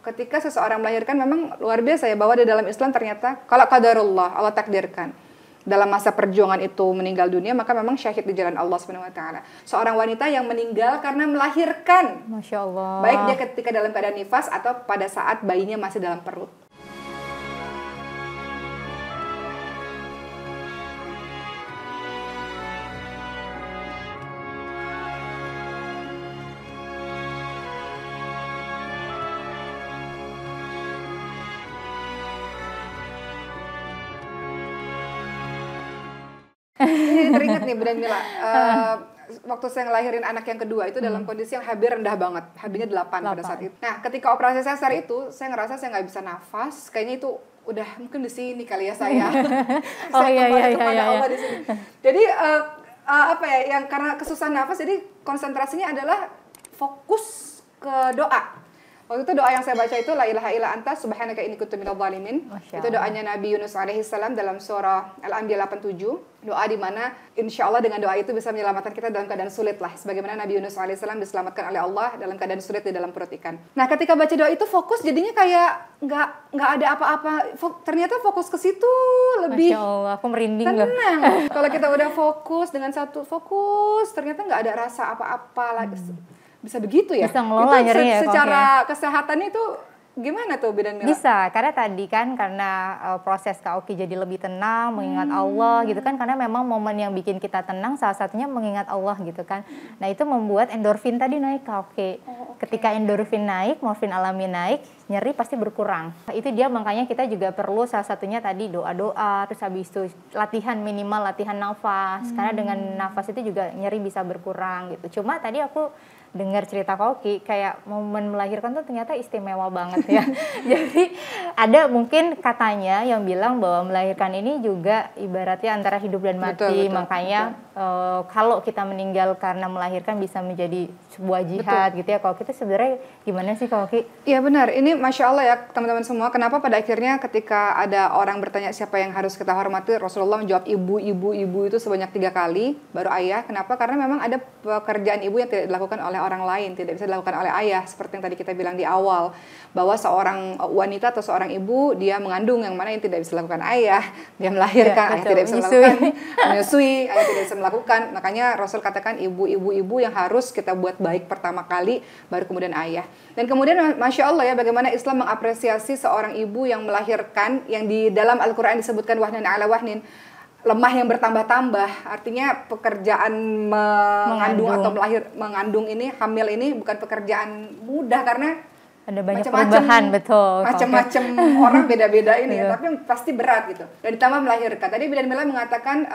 ketika seseorang melahirkan memang luar biasa ya, bahwa di dalam Islam ternyata kalau qadarullah, Allah takdirkan dalam masa perjuangan itu meninggal dunia, maka memang syahid di jalan Allah Subhanahu wa taala. Seorang wanita yang meninggal karena melahirkan. Masya Allah. Baik dia ketika dalam keadaan nifas atau pada saat bayinya masih dalam perut. Ini teringat nih Bunda Mila, waktu saya ngelahirin anak yang kedua itu dalam kondisi yang HB rendah banget, HB-nya 8 pada saat itu. Nah, ketika operasi sesar itu, saya ngerasa saya nggak bisa nafas, kayaknya itu udah mungkin di sini kali ya saya. Saya kembali kepada Allah di sini. Jadi apa ya, yang karena kesusahan nafas, jadi konsentrasinya adalah fokus ke doa. Waktu itu doa yang saya baca itu la ilaha illa anta subhanaka inni kuntu minadh dhalimin. Itu doanya Nabi Yunus alaihi salam dalam surah Al-Anbiya 87. Doa di mana insya Allah dengan doa itu bisa menyelamatkan kita dalam keadaan sulit lah. Sebagaimana Nabi Yunus alaihi salam diselamatkan oleh Allah dalam keadaan sulit di dalam perut ikan. Nah, ketika baca doa itu fokus jadinya kayak nggak ada apa-apa. Ternyata fokus ke situ lebih Masya Allah, aku merinding tenang. Kalau kita udah fokus dengan satu fokus, ternyata nggak ada rasa apa-apa lagi. Bisa begitu ya? Bisa ngelola nyeri ya. Secara kesehatannya itu gimana tuh Bidan Mila? Bisa, karena tadi kan karena proses Kak Oki jadi lebih tenang, mengingat Allah gitu kan. Karena memang momen yang bikin kita tenang salah satunya mengingat Allah gitu kan. Nah itu membuat endorfin tadi naik Kak Oki. Ketika endorfin naik, morfin alami naik, nyeri pasti berkurang. Itu dia makanya kita juga perlu salah satunya tadi doa-doa, terus habis itu latihan minimal, latihan nafas. Karena dengan nafas itu juga nyeri bisa berkurang gitu. Cuma tadi aku dengar cerita Koki, kayak momen melahirkan tuh ternyata istimewa banget ya. Jadi ada mungkin katanya yang bilang bahwa melahirkan ini juga ibaratnya antara hidup dan mati. Makanya kalau kita meninggal karena melahirkan bisa menjadi sebuah jihad gitu ya. Kalau kita sebenarnya gimana sih Koki? Iya benar, ini Masya Allah ya teman-teman semua. Kenapa pada akhirnya ketika ada orang bertanya siapa yang harus kita hormati, Rasulullah menjawab ibu itu sebanyak 3 kali, baru ayah. Kenapa? Karena memang ada pekerjaan ibu yang tidak dilakukan oleh orang lain, tidak bisa dilakukan oleh ayah, seperti yang tadi kita bilang di awal, bahwa seorang wanita atau seorang ibu dia mengandung, yang mana yang tidak bisa dilakukan ayah, dia melahirkan, ayah tidak bisa melakukan, menyusui, ayah tidak bisa melakukan. Makanya Rasul katakan ibu yang harus kita buat baik pertama kali, baru kemudian ayah. Dan kemudian Masya Allah ya, bagaimana Islam mengapresiasi seorang ibu yang melahirkan, yang di dalam Al-Quran disebutkan wahnan ala wahnin, lemah yang bertambah-tambah. Artinya pekerjaan mengandung atau mengandung ini, hamil ini bukan pekerjaan mudah, karena ada banyak perubahan, betul. Macam-macam orang beda-beda ini ya, tapi pasti berat gitu. Dan ditambah melahirkan. Tadi Bidan Mila mengatakan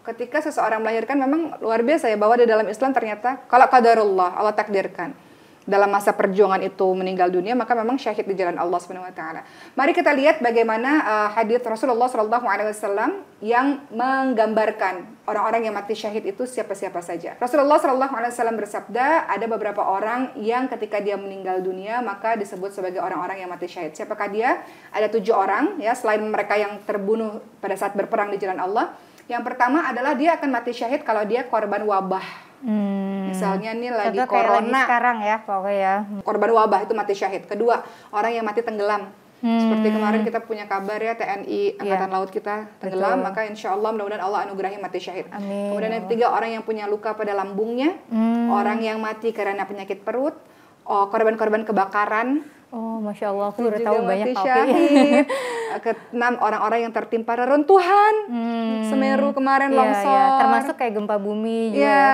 ketika seseorang melahirkan memang luar biasa ya, bahwa di dalam Islam ternyata kalau qadarullah, Allah takdirkan dalam masa perjuangan itu meninggal dunia, maka memang syahid di jalan Allah Subhanahu wa taala. Mari kita lihat bagaimana hadits Rasulullah sallallahu alaihi wasallam yang menggambarkan orang-orang yang mati syahid itu siapa-siapa saja. Rasulullah sallallahu alaihi wasallam bersabda, ada beberapa orang yang ketika dia meninggal dunia maka disebut sebagai orang-orang yang mati syahid. Siapakah dia? Ada 7 orang ya, selain mereka yang terbunuh pada saat berperang di jalan Allah. Yang pertama adalah dia akan mati syahid kalau dia korban wabah. Misalnya nih lagi corona, lagi sekarang ya pokoknya. Korban wabah itu mati syahid. Kedua, orang yang mati tenggelam. Seperti kemarin kita punya kabar ya, TNI Angkatan Laut kita tenggelam, maka insya Allah mudah-mudahan Allah anugerahi mati syahid. Amin. Kemudian yang ketiga, orang yang punya luka pada lambungnya, orang yang mati karena penyakit perut, korban-korban kebakaran. Oh, Masya Allah, aku udah tahu banyak syahid. Keenam, orang-orang yang tertimpa reruntuhan, Semeru kemarin longsor, termasuk kayak gempa bumi juga ya,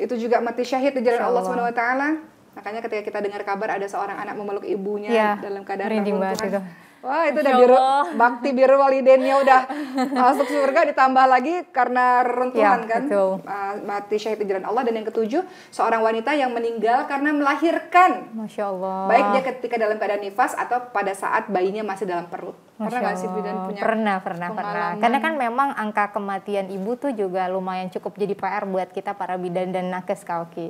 itu juga mati syahid di jalan Allah Subhanahu wa taala. Makanya ketika kita dengar kabar ada seorang anak memeluk ibunya dalam keadaan reruntuhan. Wah, itu udah biru, bakti biru walidennya udah masuk surga, ditambah lagi karena reruntuhan kan. Mati syahid di jalan Allah. Dan yang ketujuh, seorang wanita yang meninggal karena melahirkan. Masya Allah. Baik dia ketika dalam keadaan nifas atau pada saat bayinya masih dalam perut. Pernah nggak sih Bidan punya pernah. Karena kan memang angka kematian ibu tuh juga lumayan cukup jadi PR buat kita para bidan dan nakes Kauki.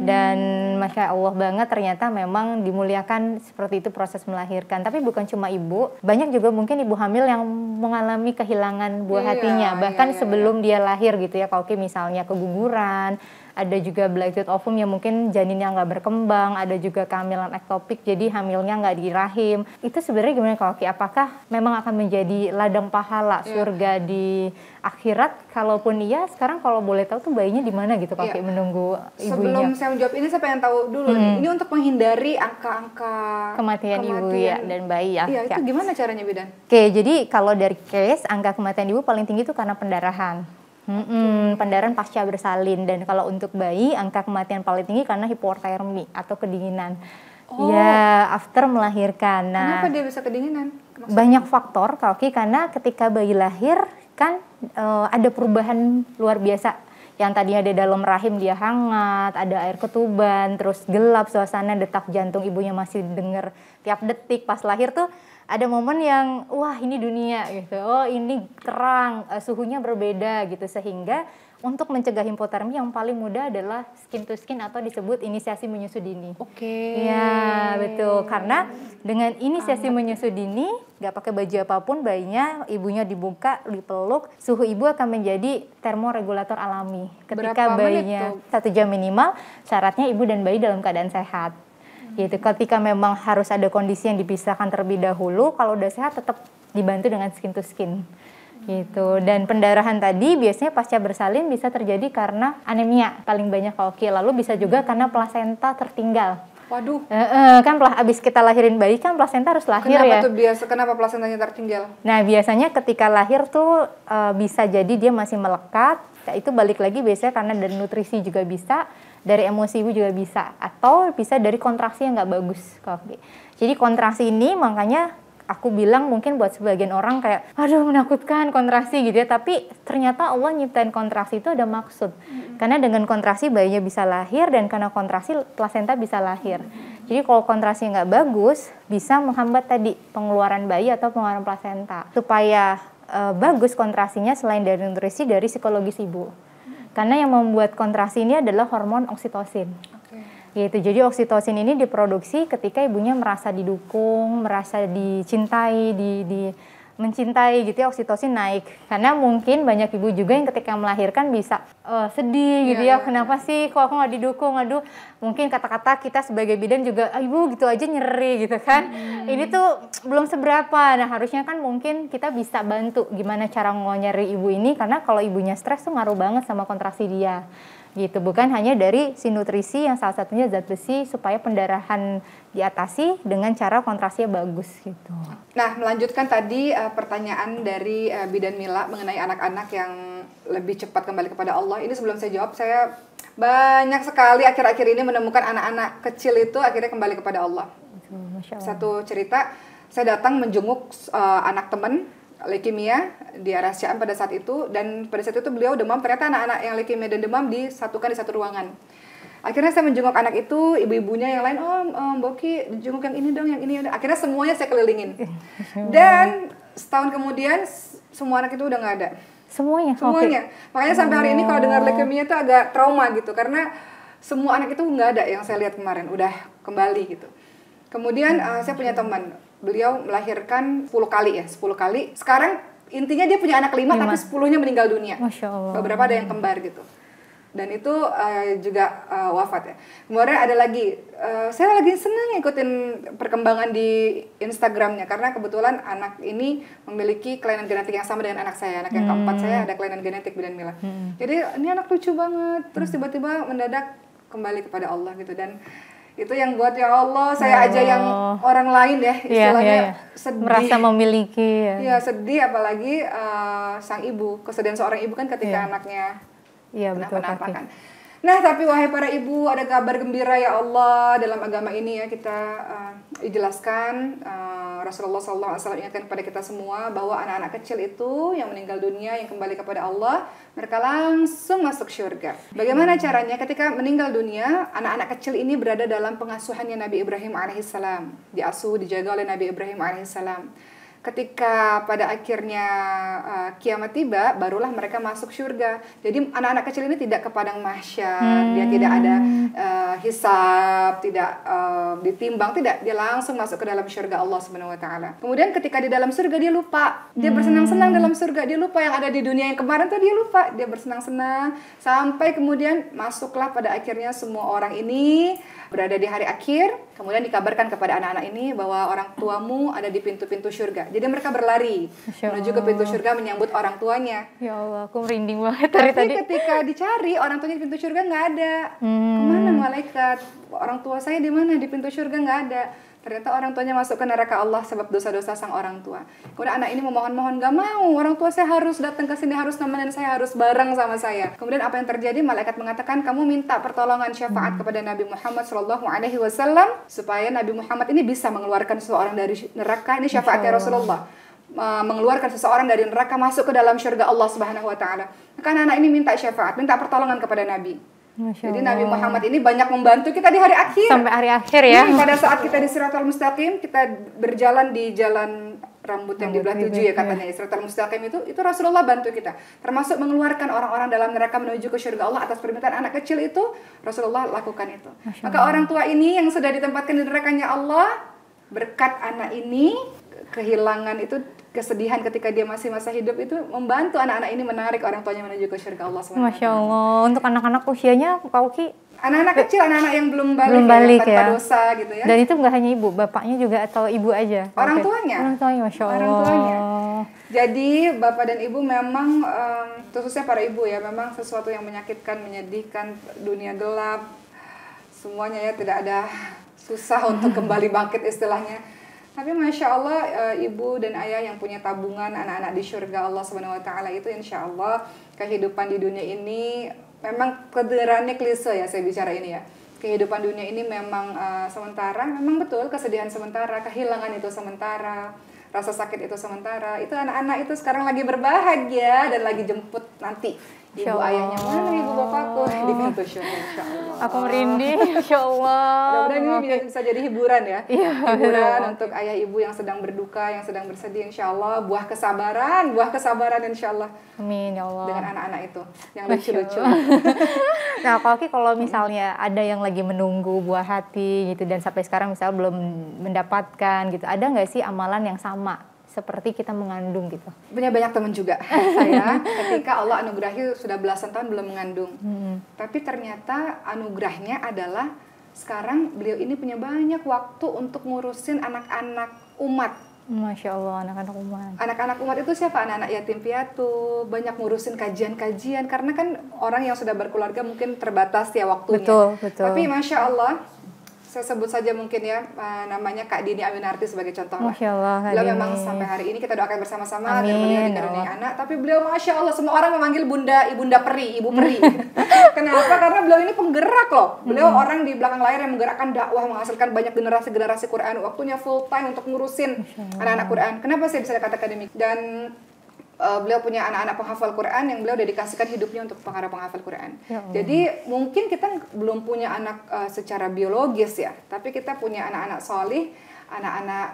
Dan Masya Allah banget, ternyata memang dimuliakan seperti itu proses melahirkan. Tapi bukan cuma ibu, banyak juga mungkin ibu hamil yang mengalami kehilangan buah hatinya. Bahkan sebelum dia lahir gitu ya Kauki, misalnya keguguran, ada juga black tooth ovum yang mungkin janinnya nggak berkembang, ada juga kehamilan ektopik, jadi hamilnya nggak di rahim. Itu sebenarnya gimana Kak Oki? Apakah memang akan menjadi ladang pahala surga di akhirat? Kalaupun iya, sekarang kalau boleh tahu tuh bayinya di mana gitu Kak Oki menunggu ibunya? Sebelum saya menjawab ini, saya pengen tahu dulu nih, ini untuk menghindari angka-angka kematian ibu ya dan bayi ya. Iya, itu gimana caranya Bidan? Oke, jadi kalau dari case angka kematian ibu paling tinggi itu karena pendarahan. Pendarahan pasca bersalin, dan kalau untuk bayi angka kematian paling tinggi karena hipotermi atau kedinginan. Ya, after melahirkan. Nah, kenapa dia bisa kedinginan? Maksudnya? Banyak faktor Kak Oki, karena ketika bayi lahir kan ada perubahan luar biasa. Yang tadinya di dalam rahim dia hangat, ada air ketuban, terus gelap suasana, detak jantung ibunya masih denger tiap detik. Pas lahir tuh ada momen yang wah ini dunia gitu, oh ini terang, suhunya berbeda gitu, sehingga untuk mencegah hipotermi yang paling mudah adalah skin to skin atau disebut inisiasi menyusu dini. Oke. Ya betul, karena dengan inisiasi menyusu dini, nggak pakai baju apapun, bayinya ibunya dibuka, dipeluk, suhu ibu akan menjadi termoregulator alami. Ketika bayinya 1 jam minimal, syaratnya ibu dan bayi dalam keadaan sehat. Gitu. Ketika memang harus ada kondisi yang dipisahkan terlebih dahulu, kalau udah sehat tetap dibantu dengan skin to skin. Gitu. Dan pendarahan tadi biasanya pasca bersalin bisa terjadi karena anemia paling banyak Kak Oki, lalu bisa juga karena plasenta tertinggal. Waduh. Kan abis kita lahirin bayi kan plasenta harus lahir. Kenapa plasentanya tertinggal? Nah biasanya ketika lahir tuh bisa jadi dia masih melekat. Nah, itu balik lagi biasanya karena dari nutrisi juga bisa, dari emosi ibu juga bisa, atau bisa dari kontraksi yang nggak bagus. Jadi kontraksi ini makanya aku bilang mungkin buat sebagian orang kayak aduh menakutkan kontraksi gitu ya, tapi ternyata Allah nyiptain kontraksi itu ada maksud. Karena dengan kontraksi bayinya bisa lahir, dan karena kontraksi plasenta bisa lahir. Jadi kalau kontraksi nggak bagus bisa menghambat tadi pengeluaran bayi atau pengeluaran plasenta. Supaya bagus kontraksinya, selain dari nutrisi, dari psikologis ibu. Karena yang membuat kontraksi ini adalah hormon oksitosin. Gitu. Jadi oksitosin ini diproduksi ketika ibunya merasa didukung, merasa dicintai, mencintai gitu ya, oksitosin naik. Karena mungkin banyak ibu juga yang ketika melahirkan bisa sedih gitu ya, kenapa sih kok aku nggak didukung, aduh mungkin kata-kata kita sebagai bidan juga, ibu gitu aja nyeri gitu kan. Ini tuh belum seberapa. Nah harusnya kan mungkin kita bisa bantu gimana cara nyeri ibu ini, karena kalau ibunya stres tuh ngaruh banget sama kontraksi dia. Gitu, bukan hanya dari si nutrisi yang salah satunya zat besi supaya pendarahan diatasi dengan cara kontrasinya bagus gitu. Nah, melanjutkan tadi pertanyaan dari Bidan Mila mengenai anak-anak yang lebih cepat kembali kepada Allah. Ini sebelum saya jawab, saya banyak sekali akhir-akhir ini menemukan anak-anak kecil itu akhirnya kembali kepada Allah. Masya Allah. Satu cerita, saya datang menjenguk anak teman leukemia di RSCM pada saat itu, dan pada saat itu beliau demam. Ternyata anak-anak yang leukemia dan demam disatukan di satu ruangan. Akhirnya saya menjenguk anak itu, ibu-ibunya yang lain, Boki jenguk yang ini dong, yang ini. Akhirnya semuanya saya kelilingin. Dan setahun kemudian semua anak itu udah nggak ada. Semuanya. Okay. Makanya sampai hari ini kalau dengar leukemia itu agak trauma gitu, karena semua anak itu nggak ada yang saya lihat kemarin, udah kembali gitu. Kemudian saya punya teman, beliau melahirkan 10 kali. Sekarang intinya dia punya anak 5, tapi 10-nya meninggal dunia. Masya Allah. Beberapa ada yang kembar gitu. Dan itu juga wafat ya. Kemudian ada lagi, saya lagi senang ngikutin perkembangan di Instagramnya, karena kebetulan anak ini memiliki kelainan genetik yang sama dengan anak saya. Anak yang keempat saya ada kelainan genetik, Bidan Mila. Jadi ini anak lucu banget. Terus tiba-tiba mendadak kembali kepada Allah gitu. Dan itu yang buat ya Allah, saya aja yang orang lain ya istilahnya sedih, merasa memiliki sedih, apalagi sang ibu, kesedihan seorang ibu kan ketika anaknya kenapa-napa kan. Nah, tapi wahai para ibu, ada kabar gembira ya Allah dalam agama ini ya, kita dijelaskan Rasulullah SAW ingatkan kepada kita semua bahwa anak-anak kecil itu yang meninggal dunia, yang kembali kepada Allah, mereka langsung masuk surga. Bagaimana caranya? Ketika meninggal dunia, anak-anak kecil ini berada dalam pengasuhannya Nabi Ibrahim alaihissalam, diasuh, dijaga oleh Nabi Ibrahim alaihissalam. ketika pada akhirnya kiamat tiba, barulah mereka masuk surga. Jadi anak-anak kecil ini tidak ke padang mahsyar, dia tidak ada hisab, tidak ditimbang, tidak, dia langsung masuk ke dalam surga Allah Subhanahu wa taala. Kemudian ketika di dalam surga dia lupa, dia bersenang-senang dalam surga, dia lupa yang ada di dunia yang kemarin tuh, dia lupa, dia bersenang-senang sampai kemudian masuklah pada akhirnya semua orang ini berada di hari akhir. Kemudian dikabarkan kepada anak-anak ini bahwa orang tuamu ada di pintu-pintu surga. Jadi mereka berlari menuju ke pintu surga menyambut orang tuanya. Ya Allah, aku merinding banget dari tadi. Tapi ketika dicari orang tuanya di pintu surga nggak ada. Kemana malaikat? Orang tua saya di mana? Di pintu surga nggak ada. Ternyata orang tuanya masuk ke neraka Allah sebab dosa-dosa sang orang tua. Kemudian anak ini memohon-mohon, gak mau, orang tua saya harus datang ke sini, harus nemenin saya, harus bareng sama saya. Kemudian apa yang terjadi? Malaikat mengatakan, kamu minta pertolongan syafaat kepada Nabi Muhammad SAW supaya Nabi Muhammad ini bisa mengeluarkan seseorang dari neraka. Ini syafaatnya Rasulullah, mengeluarkan seseorang dari neraka masuk ke dalam surga Allah Subhanahu wa taala. Maka anak ini minta syafaat, minta pertolongan kepada Nabi. Jadi Nabi Muhammad ini banyak membantu kita di hari akhir. Sampai hari akhir ya. Pada saat kita di Siratal Mustaqim, kita berjalan di jalan rambut yang di belah 7 ya katanya. Siratal Mustaqim itu Rasulullah bantu kita. Termasuk mengeluarkan orang-orang dalam neraka menuju ke surga Allah atas permintaan anak kecil itu, Rasulullah lakukan itu. Maka orang tua ini yang sudah ditempatkan di nerakanya Allah, berkat anak ini kehilangan itu, kesedihan ketika dia masih masa hidup itu, membantu anak-anak ini menarik orang tuanya menuju ke surga Allah SWT. Masya Allah. Untuk anak-anak usianya Kak Uki? Anak-anak kecil, anak-anak yang belum balik ya, tanpa dosa gitu ya. Dan itu nggak hanya ibu, bapaknya juga atau ibu aja? Orang tuanya. Orang tuanya, Masya Allah. Orang tuanya. Jadi bapak dan ibu memang, khususnya para ibu ya, memang sesuatu yang menyakitkan, menyedihkan, dunia gelap, semuanya ya, tidak ada, susah untuk kembali bangkit istilahnya. Tapi Masya Allah, ibu dan ayah yang punya tabungan anak-anak di surga Allah Subhanahu wa taala itu, insya Allah kehidupan di dunia ini memang kedengarannya klise ya saya bicara ini ya. Kehidupan dunia ini memang sementara, memang betul kesedihan sementara, kehilangan itu sementara, rasa sakit itu sementara. Itu anak-anak itu sekarang lagi berbahagia dan lagi jemput nanti ibu ayahnya, mana ibu bapakku di pintu surga, insya Allah. Aku merinding, insya Allah. Mudah-mudahan ini bisa jadi hiburan ya, hiburan untuk ayah ibu yang sedang berduka, yang sedang bersedih, insya Allah. Buah kesabaran insya Allah. Amin ya Allah. Dengan anak-anak itu yang lucu-lucu. Nah, kalau misalnya ada yang lagi menunggu buah hati gitu dan sampai sekarang misalnya belum mendapatkan gitu, ada nggak sih amalan yang sama seperti kita mengandung gitu? Punya banyak teman juga saya ketika Allah anugerahi sudah belasan tahun belum mengandung. Tapi ternyata anugerahnya adalah sekarang beliau ini punya banyak waktu untuk ngurusin anak-anak umat. Masya Allah, anak-anak umat. Anak-anak umat itu siapa? Anak-anak yatim piatu, banyak ngurusin kajian-kajian karena kan orang yang sudah berkeluarga mungkin terbatas ya waktunya. Betul. Tapi Masya Allah, saya sebut saja mungkin ya, namanya Kak Dini Aminarti sebagai contoh lah. Masya Allah, beliau memang sampai hari ini kita doakan bersama-sama agar Amin, beliau dikaruniai anak. Tapi beliau Masya Allah, semua orang memanggil ibunda peri, ibu peri. Kenapa? Karena beliau ini penggerak loh. Beliau orang di belakang layar yang menggerakkan dakwah, menghasilkan banyak generasi Quran. Waktunya full time untuk ngurusin anak-anak Quran. Kenapa saya bisa katakan demikian? Dan beliau punya anak-anak penghafal Quran yang beliau dedikasikan hidupnya untuk para penghafal Quran. Jadi mungkin kita belum punya anak secara biologis ya, tapi kita punya anak-anak solih, anak-anak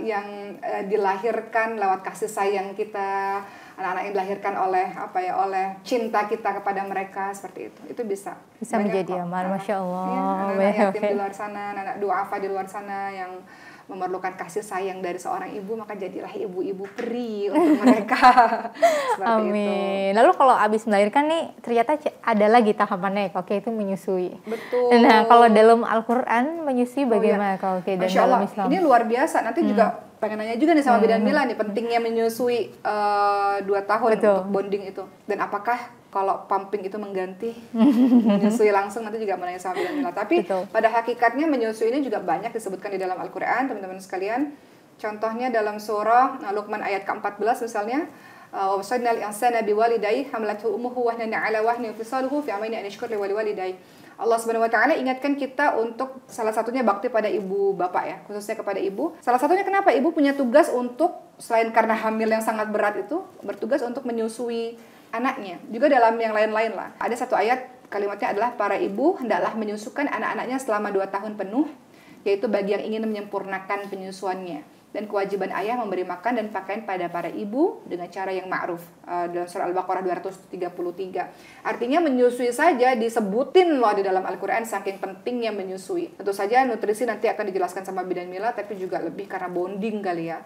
yang dilahirkan lewat kasih sayang kita, anak-anak yang dilahirkan oleh cinta kita kepada mereka, seperti itu. Itu bisa menjadi amal, Masya Allah. Ya, anak-anak yatim di luar sana, anak-anak duafa di luar sana yang memerlukan kasih sayang dari seorang ibu, maka jadilah ibu-ibu peri untuk mereka. Amin. Lalu kalau habis melahirkan nih, ternyata ada lagi tahapannya, Oke, itu menyusui. Betul. Nah, kalau dalam Al-Quran menyusui bagaimana, Oke, dan Masya Allah, dalam Islam? ini luar biasa. Nanti juga pengen nanya juga nih sama Bidan Mila nih, pentingnya menyusui 2 tahun untuk bonding itu. Dan apakah kalau pumping itu mengganti menyusui langsung, nanti juga menanya sama Bidan Mila. Tapi pada hakikatnya menyusui ini juga banyak disebutkan di dalam Al-Quran, teman-teman sekalian. Contohnya dalam surah Luqman ayat ke-14 misalnya, wasainal insana biwalidayhi hamlathu ummuhu wahnan ala wahnin fisaluhu fi amaini an yashkur li walidayhi. Allah Subhanahu wa taala ingatkan kita untuk salah satunya bakti pada ibu bapak ya, khususnya kepada ibu. Salah satunya kenapa ibu punya tugas untuk, selain karena hamil yang sangat berat itu, bertugas untuk menyusui anaknya. Juga dalam yang lain-lain lah. Ada satu ayat kalimatnya adalah para ibu hendaklah menyusukan anak-anaknya selama 2 tahun penuh, yaitu bagi yang ingin menyempurnakan penyusuannya. dan kewajiban ayah memberi makan dan pakaian pada para ibu dengan cara yang ma'ruf. Dalam surah Al-Baqarah 233. Artinya menyusui saja disebutin loh di dalam Al-Quran saking pentingnya menyusui. Tentu saja nutrisi nanti akan dijelaskan sama Bidan Mila, tapi juga lebih karena bonding kali ya.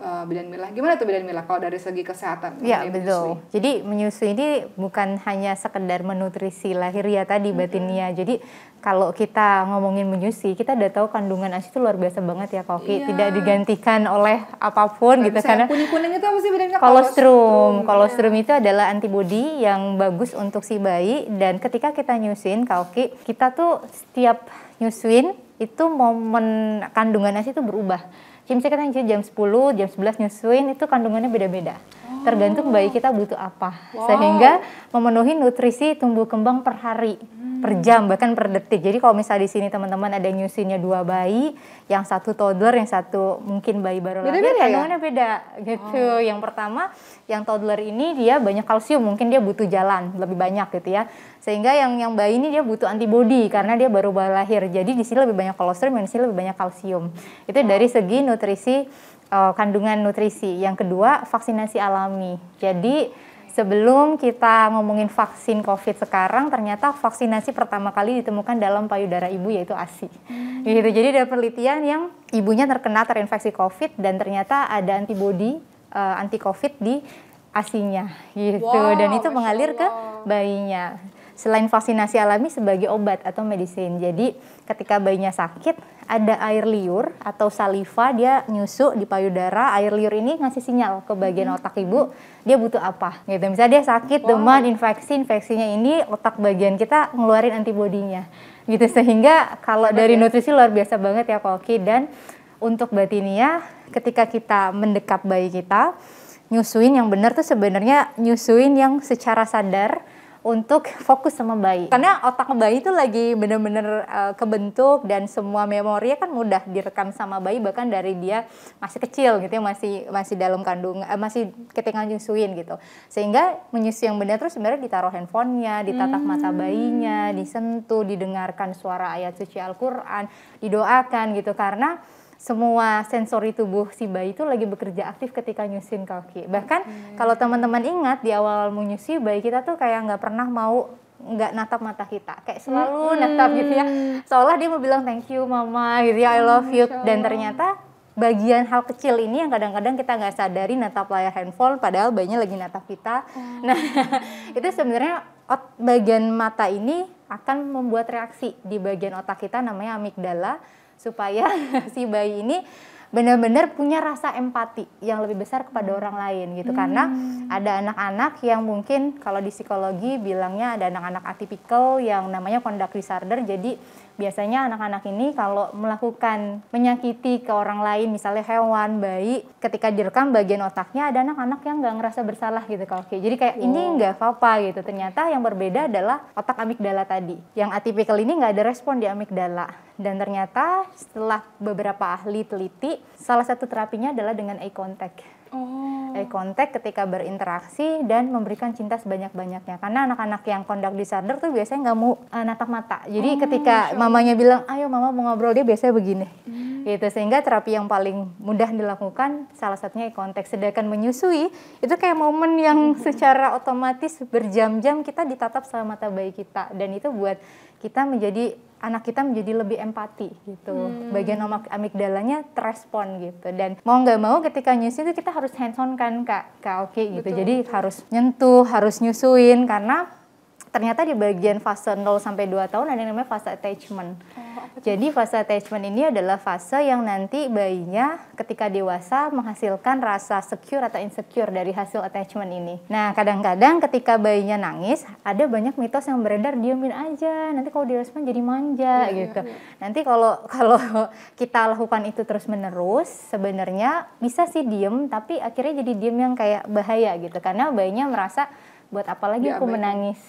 Bidan Mila, gimana tuh Bidan Mila kalau dari segi kesehatan? Ya betul. Jadi menyusui ini bukan hanya sekedar menutrisi lahiriah tadi, batinnya. Jadi kalau kita ngomongin menyusui, kita udah tahu kandungan ASI itu luar biasa banget ya Kak Oki. Tidak digantikan oleh apapun gitu, karena kuning-kuning itu apa sih Bidan Mila? Kolostrum. Kolostrum itu adalah antibodi yang bagus untuk si bayi, dan ketika kita nyusuin Kak Oki, kita tuh setiap nyusuin itu momen kandungan ASI itu berubah. Jadi misalnya kita jam 10, jam 11 nyusuin, itu kandungannya beda-beda. Tergantung bayi kita butuh apa. Sehingga memenuhi nutrisi tumbuh kembang per hari, per jam, bahkan per detik. Jadi kalau misalnya di sini teman-teman ada nyusuinnya 2 bayi, yang satu toddler, yang satu mungkin bayi baru lahir, kandungannya beda gitu. Yang pertama, yang toddler ini dia banyak kalsium, mungkin dia butuh jalan lebih banyak gitu ya. Sehingga yang bayi ini dia butuh antibodi karena dia baru lahir. Jadi di sini lebih banyak kolostrum, yang di sini lebih banyak kalsium. Itu dari segi nutrisi, kandungan nutrisi. Yang kedua, vaksinasi alami. Jadi sebelum kita ngomongin vaksin COVID sekarang, ternyata vaksinasi pertama kali ditemukan dalam payudara ibu, yaitu ASI. Gitu. Jadi ada penelitian yang ibunya terinfeksi COVID dan ternyata ada antibodi anti COVID di ASI-nya gitu. Dan itu mengalir ke bayinya. Selain vaksinasi alami sebagai obat atau medicine. Jadi ketika bayinya sakit, ada air liur atau saliva, dia nyusu di payudara. Air liur ini ngasih sinyal ke bagian otak ibu, dia butuh apa gitu. Misalnya dia sakit, demam, infeksinya ini otak bagian kita ngeluarin antibodinya gitu. Sehingga kalau dari nutrisi luar biasa banget ya Koki. Dan untuk batinia, ketika kita mendekap bayi kita, nyusuin yang benar tuh sebenarnya nyusuin yang secara sadar untuk fokus sama bayi. Karena otak bayi itu lagi bener-bener kebentuk, dan semua memorinya kan mudah direkam sama bayi, bahkan dari dia masih kecil gitu ya, masih dalam kandungan, masih ketika nyusuin gitu. Sehingga menyusui yang benar terus sebenarnya ditaruh handphonenya, ditatap mata bayinya, disentuh, didengarkan suara ayat suci Al-Quran, didoakan gitu, karena semua sensori tubuh si bayi itu lagi bekerja aktif ketika nyusuin kaki. Bahkan kalau teman-teman ingat di awal menyusui, bayi kita tuh kayak nggak pernah mau nggak natap mata kita, kayak selalu natap gitu ya, seolah dia mau bilang thank you mama gitu ya, I love you. Dan ternyata bagian hal kecil ini yang kadang-kadang kita nggak sadari natap layar handphone, padahal bayinya lagi natap kita. Nah itu sebenarnya bagian mata ini akan membuat reaksi di bagian otak kita namanya amigdala, supaya si bayi ini benar-benar punya rasa empati yang lebih besar kepada orang lain gitu. Karena ada anak-anak yang mungkin kalau di psikologi bilangnya ada anak-anak atipikal yang namanya conduct disorder. Jadi biasanya anak-anak ini kalau melakukan menyakiti ke orang lain, misalnya hewan, bayi, ketika direkam bagian otaknya ada anak-anak yang nggak ngerasa bersalah gitu Kak Oki. Jadi kayak ini nggak apa-apa gitu. Ternyata yang berbeda adalah otak amigdala tadi. Yang atipikal ini nggak ada respon di amigdala. Dan ternyata setelah beberapa ahli teliti, salah satu terapinya adalah dengan eye contact. Eye contact ketika berinteraksi dan memberikan cinta sebanyak-banyaknya. Karena anak-anak yang conduct disorder tuh biasanya nggak mau natap mata. Jadi ketika mamanya bilang, ayo mama mau ngobrol, dia biasanya begini. Gitu. Sehingga terapi yang paling mudah dilakukan salah satunya eye contact. Sedangkan menyusui itu kayak momen yang secara otomatis berjam-jam kita ditatap sama mata bayi kita. Dan itu buat kita anak kita menjadi lebih empati gitu. Bagian amigdalanya terespon gitu. Dan mau nggak mau ketika nyusui itu kita harus hands on kan Kak Oki gitu. Betul, jadi harus nyentuh, harus nyusuin, karena ternyata di bagian fase 0 sampai 2 tahun ada yang namanya fase attachment. Jadi fase attachment ini adalah fase yang nanti bayinya ketika dewasa menghasilkan rasa secure atau insecure dari hasil attachment ini. Nah kadang-kadang ketika bayinya nangis, ada banyak mitos yang beredar, diemin aja, nanti kalau direspon jadi manja gitu. Nanti kalau kita lakukan itu terus menerus, sebenarnya bisa sih diem, tapi akhirnya jadi diem yang kayak bahaya gitu. Karena bayinya merasa, buat apa lagi aku menangis,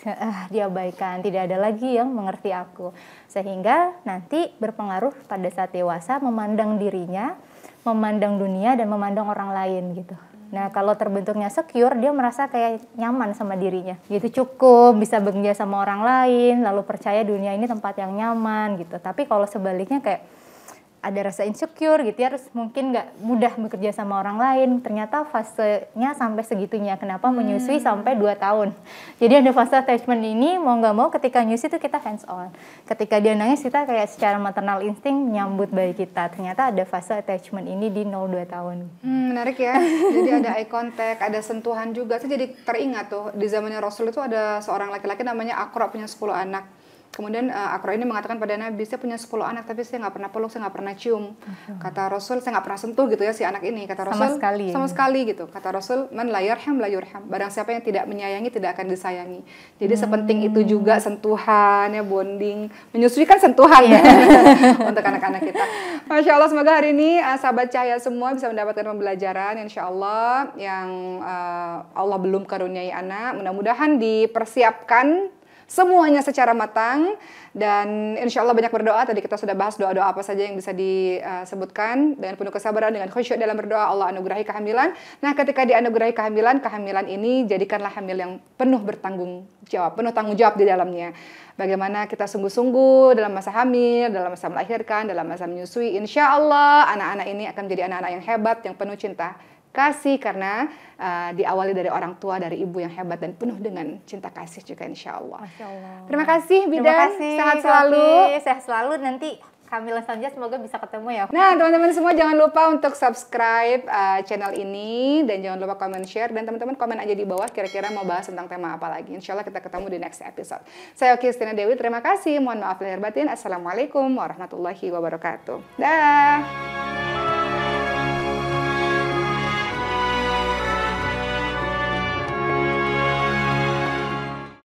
diabaikan, tidak ada lagi yang mengerti aku. Sehingga nanti berpengaruh pada saat dewasa memandang dirinya, memandang dunia, dan memandang orang lain gitu. Nah kalau terbentuknya secure, dia merasa kayak nyaman sama dirinya gitu, cukup bisa bekerja sama orang lain, lalu percaya dunia ini tempat yang nyaman gitu. Tapi kalau sebaliknya kayak ada rasa insecure gitu ya, terus mungkin nggak mudah bekerja sama orang lain. Ternyata fasenya sampai segitunya. Kenapa menyusui sampai 2 tahun? Jadi ada fase attachment ini, mau nggak mau ketika nyusui itu kita hands on. Ketika dia nangis kita kayak secara maternal insting menyambut bayi kita. Ternyata ada fase attachment ini di 0-2 tahun. Menarik ya. Jadi ada eye contact, ada sentuhan juga. Saya jadi teringat tuh di zamannya Rasul itu ada seorang laki-laki namanya Aqra, punya 10 anak. Kemudian Aqra ini mengatakan pada Nabi, saya punya 10 anak tapi saya nggak pernah peluk, saya nggak pernah cium. Kata Rasul, saya nggak pernah sentuh gitu ya si anak ini. Kata Rasul, sama sekali gitu. Kata Rasul, man la yarham la yurham. Barang siapa yang tidak menyayangi tidak akan disayangi. Jadi sepenting itu juga sentuhan ya, bonding. Menyusui kan sentuhan ya untuk anak-anak kita. Masya Allah, semoga hari ini sahabat Cahaya semua bisa mendapatkan pembelajaran insya Allah yang Allah belum karuniai anak. Mudah-mudahan dipersiapkan semuanya secara matang dan insya Allah banyak berdoa. Tadi kita sudah bahas doa-doa apa saja yang bisa disebutkan dengan penuh kesabaran, dengan khusyuk dalam berdoa. Allah anugerahi kehamilan. Nah, ketika dianugerahi kehamilan ini jadikanlah hamil yang penuh bertanggung jawab, penuh tanggung jawab di dalamnya. Bagaimana kita sungguh-sungguh dalam masa hamil, dalam masa melahirkan, dalam masa menyusui. Insya Allah anak-anak ini akan menjadi anak-anak yang hebat, yang penuh cinta kasih karena diawali dari orang tua, dari ibu yang hebat dan penuh dengan cinta kasih juga insya Allah. Masya Allah. Terima kasih Bidan, Terima kasih, sehat selalu. Sehat selalu, nanti kehamilan selanjutnya semoga bisa ketemu ya. Nah teman-teman semua jangan lupa untuk subscribe channel ini dan jangan lupa komen, share, dan teman-teman komen aja di bawah kira-kira mau bahas tentang tema apa lagi. Insya Allah kita ketemu di next episode. Saya Oki Yustina Dewi, terima kasih. Mohon maaf lahir batin. Assalamualaikum warahmatullahi wabarakatuh. Dah.